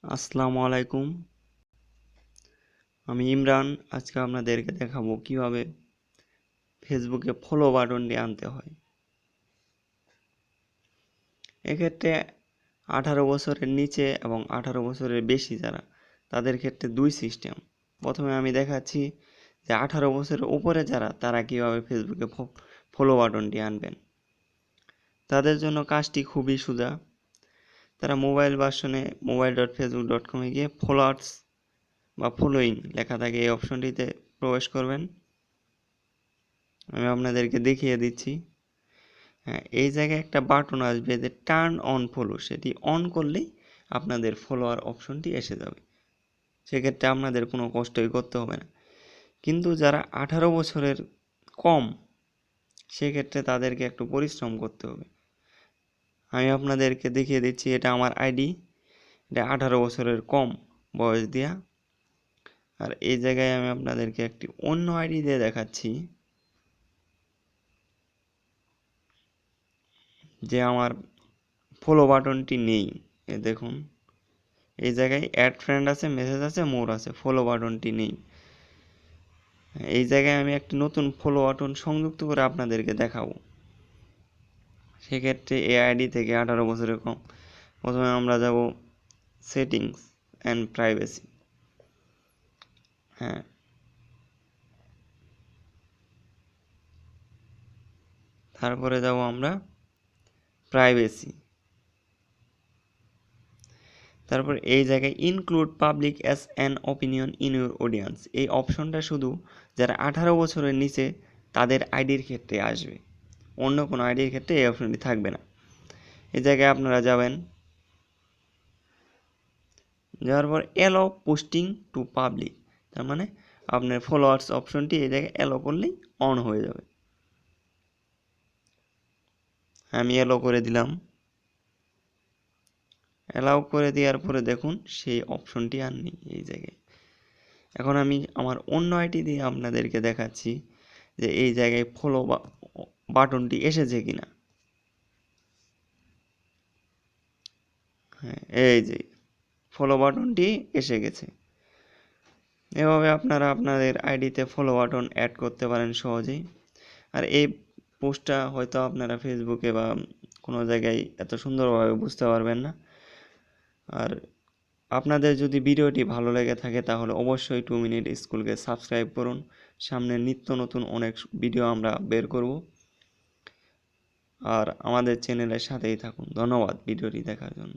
আসসালামু আলাইকুম। আমি ইমরান। আজকে আপনাদেরকে দেখাবো কিভাবে ফেসবুকে ফলো বাটনটি আনতে হয়। এক্ষেত্রে 18 বছরের নিচে এবং 18 বছরের বেশি যারা, তাদের ক্ষেত্রে দুই সিস্টেম। প্রথমে আমি দেখাচ্ছি যে 18 বছরের উপরে যারা, তারা কিভাবে ফেসবুকে ফলো বাটনটি আনবেন। তাদের জন্য কাজটি খুবই সোজা। তারা মোবাইল ভার্সনে mobile.facebook.com-এ গিয়ে ফলোয়ার্স বা ফলোইং লেখা থাকে এই অপশনটিতে প্রবেশ করবেন। আমি আপনাদেরকে দেখিয়ে দিচ্ছি। হ্যাঁ, এই জায়গায় একটা বাটন আসবে যে টার্ন অন ফলো, সেটি অন করলেই আপনাদের ফলোয়ার অপশনটি এসে যাবে। সেক্ষেত্রে আপনাদের কোনো কষ্টই করতে হবে না। কিন্তু যারা 18 বছরের কম, সেক্ষেত্রে তাদেরকে একটু পরিশ্রম করতে হবে। আমি আপনাদেরকে দেখিয়ে দিচ্ছি, এটা আমার আইডি, এটা 18 বছরের কম বয়স দেয়া। আর এই জায়গায় আমি আপনাদেরকে একটি অন্য আইডি দিয়ে দেখাচ্ছি যে আমার ফলো বাটনটি নেই। এ দেখুন, এই জায়গায় অ্যাড ফ্রেন্ড আছে, মেসেজ আছে, মোর আছে, ফলো বাটনটি নেই। এই জায়গায় আমি একটি নতুন ফলো বাটন সংযুক্ত করে আপনাদেরকে দেখাবো। সেক্ষেত্রে এই আইডি থেকে 18 বছরের কম, প্রথমে আমরা যাব সেটিংস অ্যান্ড প্রাইভেসি। হ্যাঁ, তারপরে যাব আমরা প্রাইভেসি। তারপর এই জায়গায় include public as an opinion in your audience, এই অপশনটা শুধু যারা 18 বছরের নিচে তাদের আইডির ক্ষেত্রে আসবে, অন্য কোনো আইডির ক্ষেত্রে এই অপশনটি থাকবে না। এই জায়গায় আপনারা যাবেন, যাওয়ার পর অ্যালো পোস্টিং টু পাবলিক, তার মানে আপনার ফলোয়ার্স অপশনটি এই জায়গায় অ্যালো করলেই অন হয়ে যাবে। আমি অ্যালো করে দিলাম। অ্যালাউ করে দেওয়ার পরে দেখুন সেই অপশনটি আর নেই এই জায়গায়। এখন আমি আমার অন্য আইডি দিয়ে আপনাদেরকে দেখাচ্ছি যে এই জায়গায় ফলো বাটনটি এসেছে কিনা। হ্যাঁ, এই যে ফলো বাটনটি এসে গেছে। এভাবে আপনারা আপনাদের আইডিতে ফলো বাটন অ্যাড করতে পারেন সহজেই। আর এই পোস্টটা হয়তো আপনারা ফেসবুকে বা কোনো জায়গায় এত সুন্দরভাবে বুঝতে পারবেন না। আর আপনাদের যদি ভিডিওটি ভালো লেগে থাকে তাহলে অবশ্যই 2 মিনিট স্কুলকে সাবস্ক্রাইব করুন। সামনে নিত্য নতুন অনেক ভিডিও আমরা বের করব। আর আমাদের চ্যানেলের সাথেই থাকুন। ধন্যবাদ ভিডিওটি দেখার জন্য।